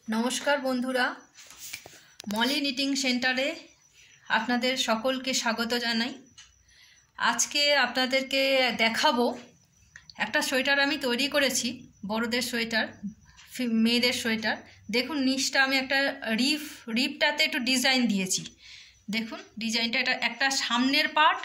नमस्कार बंधुरा मलि निटिंग सेंटारे आपनादेर सकलके स्वागत जानाई। आज के आपनादेरके देखाबो एक सोয়েটার आमी तैरी करेছি, बड़ोदेर सोয়েটার, मेয়েদের সোয়েটার। देखुन नीचटा आमी एक रिपटाते एकटु डिजाइन दिएছি। देखुन डिजाइनटा এটা একটা সামনের পার্ট,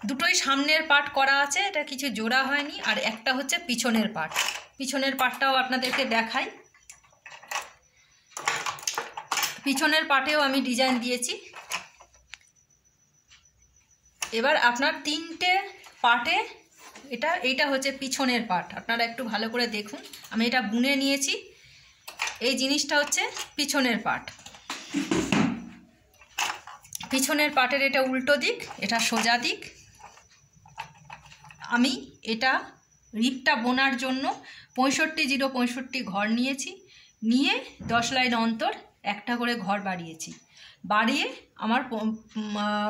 দুটোই সামনের পার্ট করা আছে, এটা কিছু জোড়া হয়নি। আর একটা হচ্ছে পিছনের পার্ট, পিছনের পার্টটাও আপনাদেরকে দেখাই। পিছনের পার্টেও আমি ডিজাইন দিয়েছি। এবার আপনার তিনটে পার্টে এইটা হচ্ছে পিছনের পার্ট, আপনারা একটু ভালো করে দেখুন। আমি এটা বুনে নিয়েছি, এই জিনিসটা হচ্ছে পিছনের পার্ট। পিছনের পার্টের এটা উল্টো দিক, এটা সোজা দিক। আমি এটা রিপটা বোনার জন্য 65-0-65 ঘর নিয়েছি, নিয়ে 10 লাইন অন্তর একটা করে ঘর বাড়িয়েছি। বাড়িয়ে আমার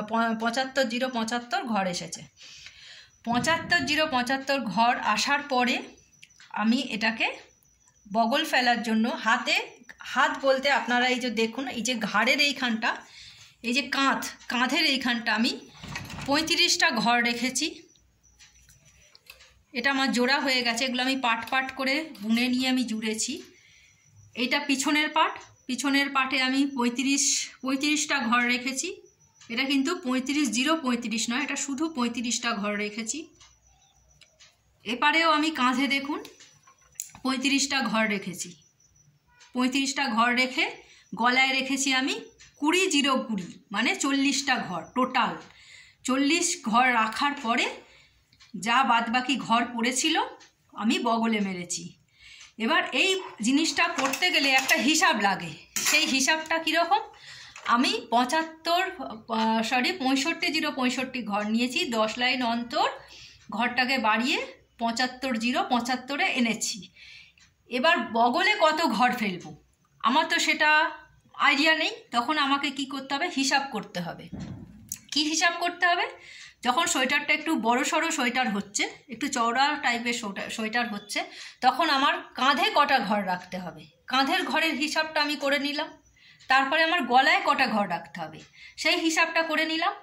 75-0-75 ঘর এসেছে। 75-0-75 ঘর আসার পরে আমি এটাকে বগল ফেলার জন্য হাত বলতে আপনারা এই যে দেখুন, এই যে ঘাড়ের এইখানটা, এই যে কাঁধের এইখানটা আমি 35টা ঘর রেখেছি। এটা আমার জোড়া হয়ে গেছে, এগুলো আমি পাট করে বুনে নিয়ে আমি জুড়েছি। এইটা পিছনের পার্ট, পিছনের পার্টে আমি 35টা ঘর রেখেছি। এটা কিন্তু 35-0-35 নয়, এটা শুধু 35টা ঘর রেখেছি। এপারেও আমি কাঁধে দেখুন 35টা ঘর রেখেছি। 35টা ঘর রেখে গলায় রেখেছি আমি 20-0-20 মানে 40টা ঘর। টোটাল 40 ঘর রাখার পরে যা বাদবাকি ঘর পড়েছিল আমি বগলে মেরেছি। এবার এই জিনিসটা করতে গেলে একটা হিসাব লাগে, সেই হিসাবটা কীরকম? আমি 65-0-65 ঘর নিয়েছি, 10 লাইন অন্তর ঘরটাকে বাড়িয়ে 75-0-75 এনেছি। এবার বগলে কত ঘর ফেলবো আমার তো সেটা আইডিয়া নেই। তখন আমাকে কি করতে হবে? হিসাব করতে হবে। কি হিসাব করতে হবে? যখন সোয়েটারটা একটু বড় সড়ো সোয়েটার হচ্ছে, একটু চওড়া টাইপের সোয়েটার হচ্ছে, তখন আমার কাঁধে কটা ঘর রাখতে হবে, কাঁধের ঘরের হিসাবটা আমি করে নিলাম। তারপরে আমার গলায় কটা ঘর রাখতে হবে সেই হিসাবটা করে নিলাম।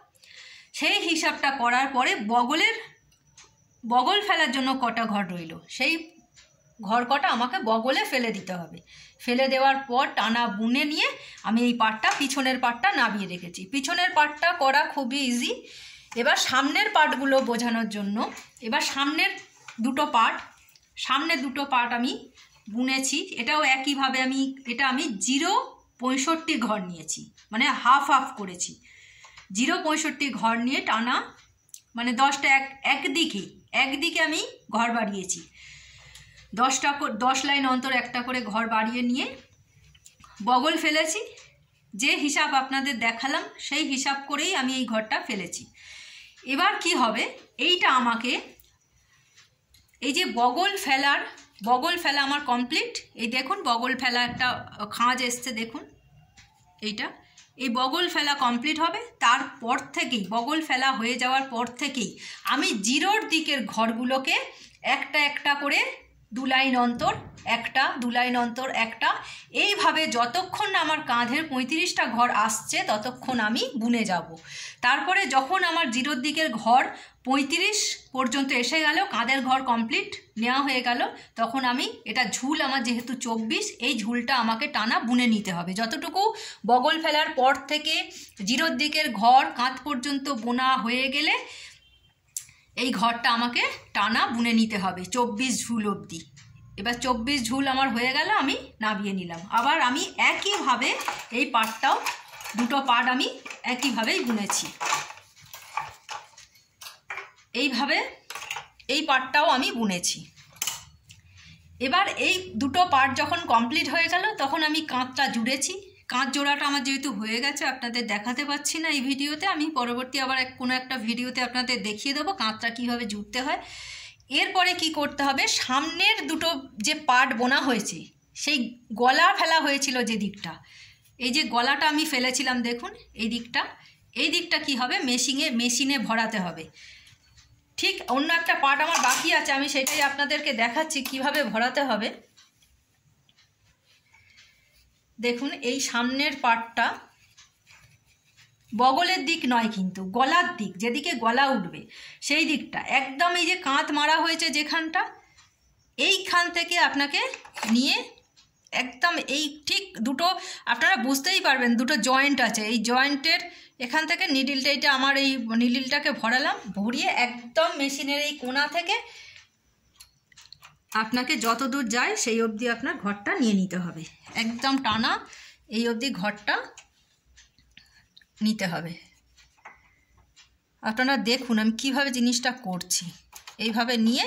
সেই হিসাবটা করার পরে বগল ফেলার জন্য কটা ঘর রইল, সেই ঘর কটা আমাকে বগলে ফেলে দিতে হবে। ফেলে দেওয়ার পর টানা বুনে নিয়ে আমি এই পার্টটা, পিছনের পার্টটা নামিয়ে রেখেছি। পিছনের পার্টটা করা খুবই ইজি। এবার সামনের পার্টগুলো বোঝানোর জন্য, এবার সামনের দুটো পার্ট আমি বুনেছি। এটাও একইভাবে আমি 0-65 ঘর নিয়েছি, মানে হাফ করেছি। 0-65 ঘর নিয়ে টানা মানে 10টা একদিকে আমি ঘর বাড়িয়েছি। 10 লাইন অন্তর একটা করে ঘর বাড়িয়ে নিয়ে বগল ফেলেছি। যে হিসাব আপনাদের দেখালাম সেই হিসাব করেই আমি এই ঘরটা ফেলেছি। এবার কি হবে? এইটা আমাকে এই যে বগল ফেলা আমার কমপ্লিট। এই দেখুন বগল ফেলা একটা খাঁজ এসছে, দেখুন এইটা, এই বগল ফেলা কমপ্লিট হবে। তারপর থেকেই বগল ফেলা হয়ে যাওয়ার পর থেকেই আমি জিরোর দিকের ঘরগুলোকে একটা করে 2 লাইন অন্তর একটা, 2 লাইন অন্তর একটা, এইভাবে যতক্ষণ না আমার কাঁধের 35টা ঘর আসছে ততক্ষণ আমি বুনে যাব। তারপরে যখন আমার জিরোর দিকের ঘর 35 পর্যন্ত এসে গেল, কাঁধের ঘর কমপ্লিট নেওয়া হয়ে গেল, তখন আমি এটা ঝুল আমার যেহেতু 24, এই ঝুলটা আমাকে টানা বুনে নিতে হবে। যতটুকু বগল ফেলার পর থেকে জিরোর দিকের ঘর কাঁধ পর্যন্ত বোনা হয়ে গেলে এই ঘরটা আমাকে টানা বুনে নিতে হবে 24 ঝুল অবধি। এবার 24 ঝুল আমার হয়ে গেল, আমি নামিয়ে নিলাম। আবার আমি একইভাবে এই পার্টটাও, দুটো পার্ট আমি একইভাবেই বুনেছি। এইভাবে এই পার্টটাও আমি বুনেছি। এবার এই দুটো পার্ট যখন কমপ্লিট হয়ে গেল তখন আমি কাঁধটা জুড়েছি। কাঁধ জোড়াটা আমার যেহেতু হয়ে গেছে, আপনাদের দেখাতে পাচ্ছি না এই ভিডিওতে, আমি পরবর্তী আবার কোনো একটা ভিডিওতে আপনাদের দেখিয়ে দেবো কাঁধটা কীভাবে জুড়তে হয়। এরপরে কি করতে হবে? সামনের দুটো যে পার্ট বোনা হয়েছে, সেই গলা ফেলা হয়েছিল যে দিকটা, এই যে গলাটা আমি ফেলেছিলাম দেখুন, এই দিকটা কি হবে? মেশিনে ভরাতে হবে। ঠিক অন্য একটা পার্ট আমার বাকি আছে, আমি সেটাই আপনাদেরকে দেখাচ্ছি কিভাবে ভরাতে হবে। দেখুন এই সামনের পার্টটা বগলের দিক নয়, কিন্তু গলার দিক, যেদিকে গলা উঠবে সেই দিকটা একদম এই যে কাঁধ মারা হয়েছে যেখানটা, এইখান থেকে আপনাকে নিয়ে একদম এই ঠিক দুটো, আপনারা বুঝতেই পারবেন দুটো জয়েন্ট আছে, এই জয়েন্টের এখান থেকে নিডিলটা, এটা আমার এই নিডিলটাকে ভরালাম, ভরিয়ে একদম মেশিনের এই কোণা থেকে আপনাকে যত দূর যায় সেই অবধি আপনার ঘরটা নিয়ে নিতে হবে, একদম টানা এই অবধি ঘরটা নিতে হবে। আপনারা দেখুন আমি কিভাবে জিনিসটা করছি, এইভাবে নিয়ে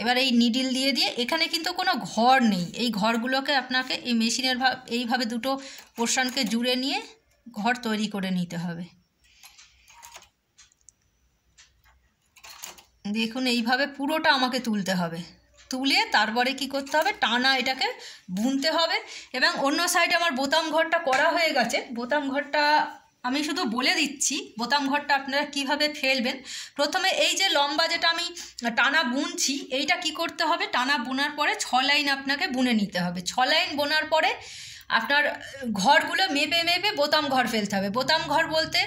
এবার এই নিডিল দিয়ে দিয়ে, এখানে কিন্তু কোনো ঘর নেই, এই ঘরগুলোকে আপনাকে এই মেশিনের এইভাবে দুটো পোর্শনকে জুড়ে নিয়ে ঘর তৈরি করে নিতে হবে। দেখুন এইভাবে পুরোটা আমাকে তুলতে হবে, তুলে তারপরে কি করতে হবে, টানা এটাকে বুনতে হবে। এবং অন্য সাইডে আমার বোতাম ঘরটা করা হয়ে গেছে, বোতাম ঘরটা আমি শুধু বলে দিচ্ছি বোতাম ঘরটা আপনারা কিভাবে ফেলবেন। প্রথমে এই যে লম্বা যেটা আমি টানা বুনছি, এইটা কি করতে হবে, টানা বোনার পরে 6 লাইন আপনাকে বুনে নিতে হবে। 6 লাইন বোনার পরে আপনার ঘরগুলো মেপে মেপে বোতাম ঘর ফেলতে হবে। বোতাম ঘর বলতে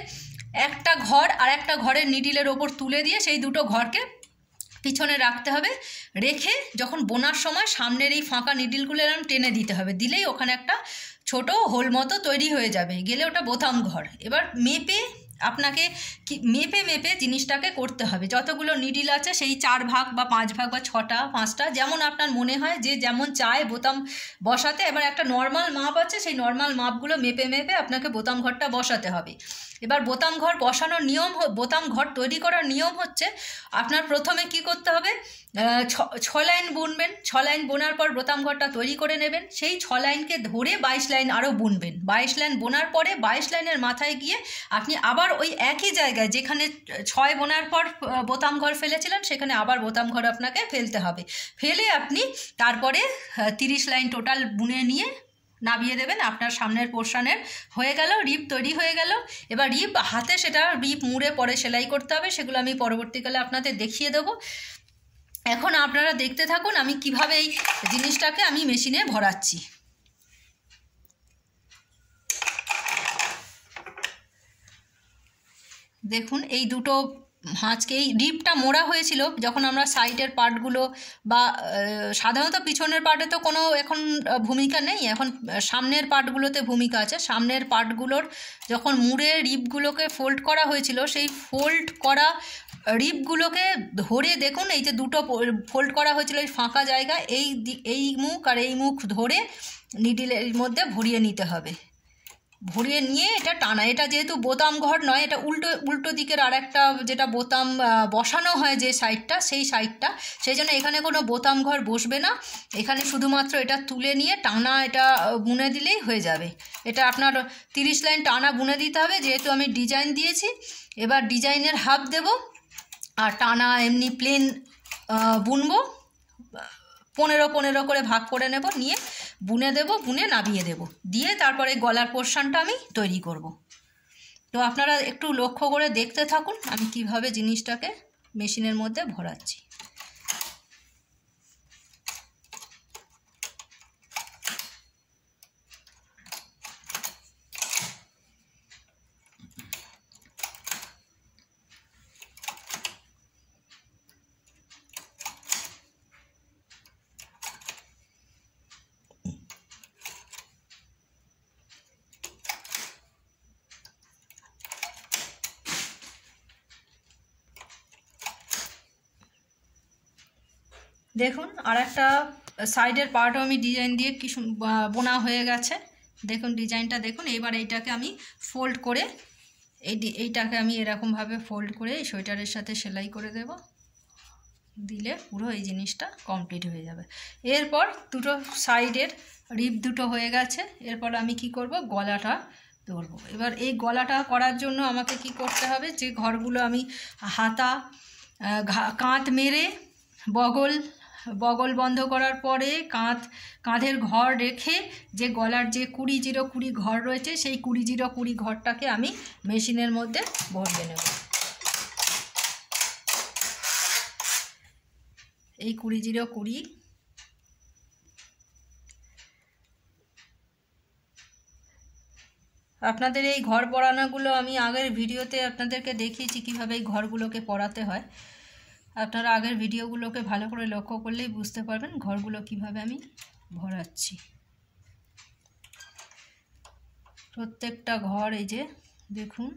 একটা ঘর আর একটা ঘরের নিডিলের ওপর তুলে দিয়ে সেই দুটো ঘরকে পিছনে রাখতে হবে, রেখে যখন বোনার সময় সামনের এই ফাঁকা নিডিলগুলো এরকম টেনে দিতে হবে, দিলেই ওখানে একটা ছোট হোল মতো তৈরি হয়ে যাবে, গেলে ওটা বোতাম ঘর। এবার মেপে আপনাকে মেপে মেপে জিনিসটাকে করতে হবে, যতগুলো নিডিল আছে সেই 4 ভাগ বা 5 ভাগ বা 6টা 5টা যেমন আপনার মনে হয়, যে যেমন চায় বোতাম বসাতে। এবার একটা নর্মাল মাপ আছে, সেই নর্মাল মাপগুলো মেপে মেপে আপনাকে বোতাম ঘরটা বসাতে হবে। এবার বোতাম ঘর বসানোর নিয়ম, বোতাম ঘর তৈরি করার নিয়ম হচ্ছে, আপনার প্রথমে কি করতে হবে, 6 লাইন বুনবেন, 6 লাইন বোনার পর বোতাম ঘরটা তৈরি করে নেবেন, সেই 6 লাইনকে ধরে 22 লাইন আরও বুনবেন। 22 লাইন বোনার পরে 22 লাইনের মাথায় গিয়ে আপনি আবার ওই একই জায়গায় যেখানে 6 বোনার পর বোতাম ঘর ফেলেছিলেন সেখানে আবার বোতাম ঘর আপনাকে ফেলতে হবে। ফেলে আপনি তারপরে 30 লাইন টোটাল বুনে নিয়ে নামিয়ে দেবেন। আপনার সামনের পোর্শনের হয়ে গেল, রিপ তৈরি হয়ে গেল। এবার রিপ হাতে, সেটা রিপ মুড়ে পরে সেলাই করতে হবে, সেগুলো আমি পরবর্তীকালে আপনাদের দেখিয়ে দেবো। এখন আপনারা দেখতে থাকুন আমি কিভাবে এই জিনিসটাকে আমি মেশিনে ভরাচ্ছি। দেখুন এই দুটো ভাঁজকে, এই রিপটা মোড়া হয়েছিল যখন আমরা সাইডের পার্টগুলো বা সাধারণত পিছনের পার্টে তো কোনো এখন ভূমিকা নেই, এখন সামনের পার্টগুলোতে ভূমিকা আছে। সামনের পার্টগুলোর যখন মুড়ে রিপগুলোকে ফোল্ড করা হয়েছিল, সেই ফোল্ড করা রিপগুলোকে ধরে দেখুন, এই যে দুটো ফোল্ড করা হয়েছিল এই ফাঁকা জায়গা, এই মুখ আর এই মুখ ধরে নিডিলের মধ্যে ভরিয়ে নিতে হবে। ভরিয়ে নিয়ে এটা টানা, এটা যেহেতু বোতাম ঘর নয়, এটা উল্টো দিকের আর একটা যেটা বোতাম বসানো হয় যে সাইডটা, সেই সাইডটা, সেই জন্য এখানে কোনো বোতাম ঘর বসবে না। এখানে শুধুমাত্র এটা তুলে নিয়ে টানা এটা বুনে দিলেই হয়ে যাবে। এটা আপনার 30 লাইন টানা বুনে দিতে হবে, যেহেতু আমি ডিজাইন দিয়েছি। এবার ডিজাইনের হাফ দেব আর টানা এমনি প্লেন বুনবো, 15-15 করে ভাগ করে নেব, নিয়ে বুনে দেব, বুনে নামিয়ে দেব, দিয়ে তারপরে গলার পোর্শনটা আমি তৈরি করব। তো আপনারা একটু লক্ষ্য করে দেখতে থাকুন আমি কিভাবে জিনিসটাকে মেশিনের মধ্যে ভরাচ্ছি। দেখুন আর একটা সাইডের পার্টও আমি ডিজাইন দিয়ে কি বোনা হয়ে গেছে। দেখুন ডিজাইনটা দেখুন। এবার এইটাকে আমি ফোল্ড করে এইটাকে আমি এরকমভাবে ফোল্ড করে এই সোয়েটারের সাথে সেলাই করে দেব, দিলে পুরো এই জিনিসটা কমপ্লিট হয়ে যাবে। এরপর দুটো সাইডের রিপ দুটো হয়ে গেছে, এরপর আমি কি করব, গলাটা ধরবো। এবার এই গলাটা করার জন্য আমাকে কি করতে হবে, যে ঘরগুলো আমি হাতা কাঁধ মেরে বগল বন্ধ করার পরে কাঁধের ঘর রেখে যে গলার যে 20-0-20 ঘর রয়েছে, সেই 20-0-20 ঘরটাকে আমি মেশিনের মধ্যে ভরিয়ে নেব। এই 20-0-20 আপনাদের এই ঘর পরানোগুলো আমি আগের ভিডিওতে আপনাদেরকে দেখিয়েছি কীভাবে এই ঘরগুলোকে পরাতে হয়। আপনারা আগের ভিডিওগুলোকে ভালো করে লক্ষ্য করলেই বুঝতে পারবেন ঘরগুলো কিভাবে আমি ভরাচ্ছি। প্রত্যেকটা ঘর এই যে দেখুন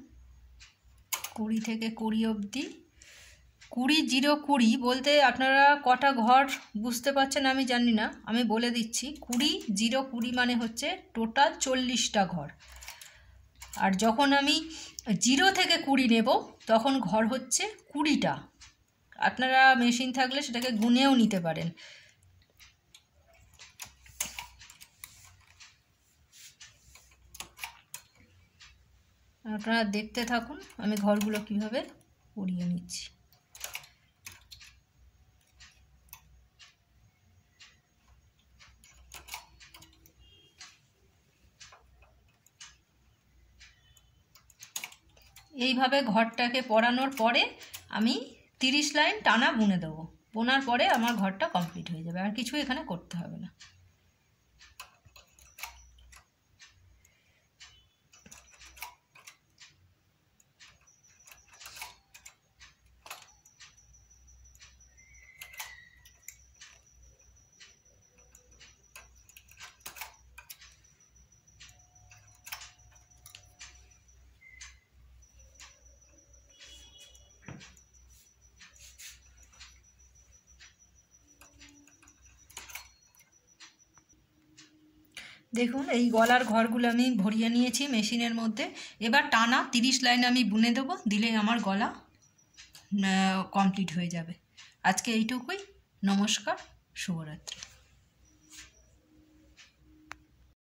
20 থেকে 20 অবধি, 20 0 20 বলতে আপনারা কটা ঘর বুঝতে পারছেন আমি জানি না, আমি বলে দিচ্ছি 20 0 20 মানে হচ্ছে টোটাল 40টা ঘর। আর যখন আমি 0 থেকে 20 নেব তখন ঘর হচ্ছে 20টা। আপনারা মেশিন থাকলে সেটাকে গুনেও নিতে পারেন। আপনারা দেখতে থাকুন আমি ঘরগুলো কিভাবে পরিয়ে নিচ্ছি। এইভাবে ঘরটাকে পরানোর পরে আমি 30 লাইন টানা বুনে দেবো। বোনার পরে আমার ঘরটা কমপ্লিট হয়ে যাবে, আর কিছু এখানে করতে হবে না। দেখুন এই গলার ঘরগুলো আমি ভরিয়ে নিয়েছি মেশিনের মধ্যে। এবার টানা 30 লাইন আমি বুনে দেবো, দিলেই আমার গলা কমপ্লিট হয়ে যাবে। আজকে এইটুকুই। নমস্কার, শুভরাত্রি।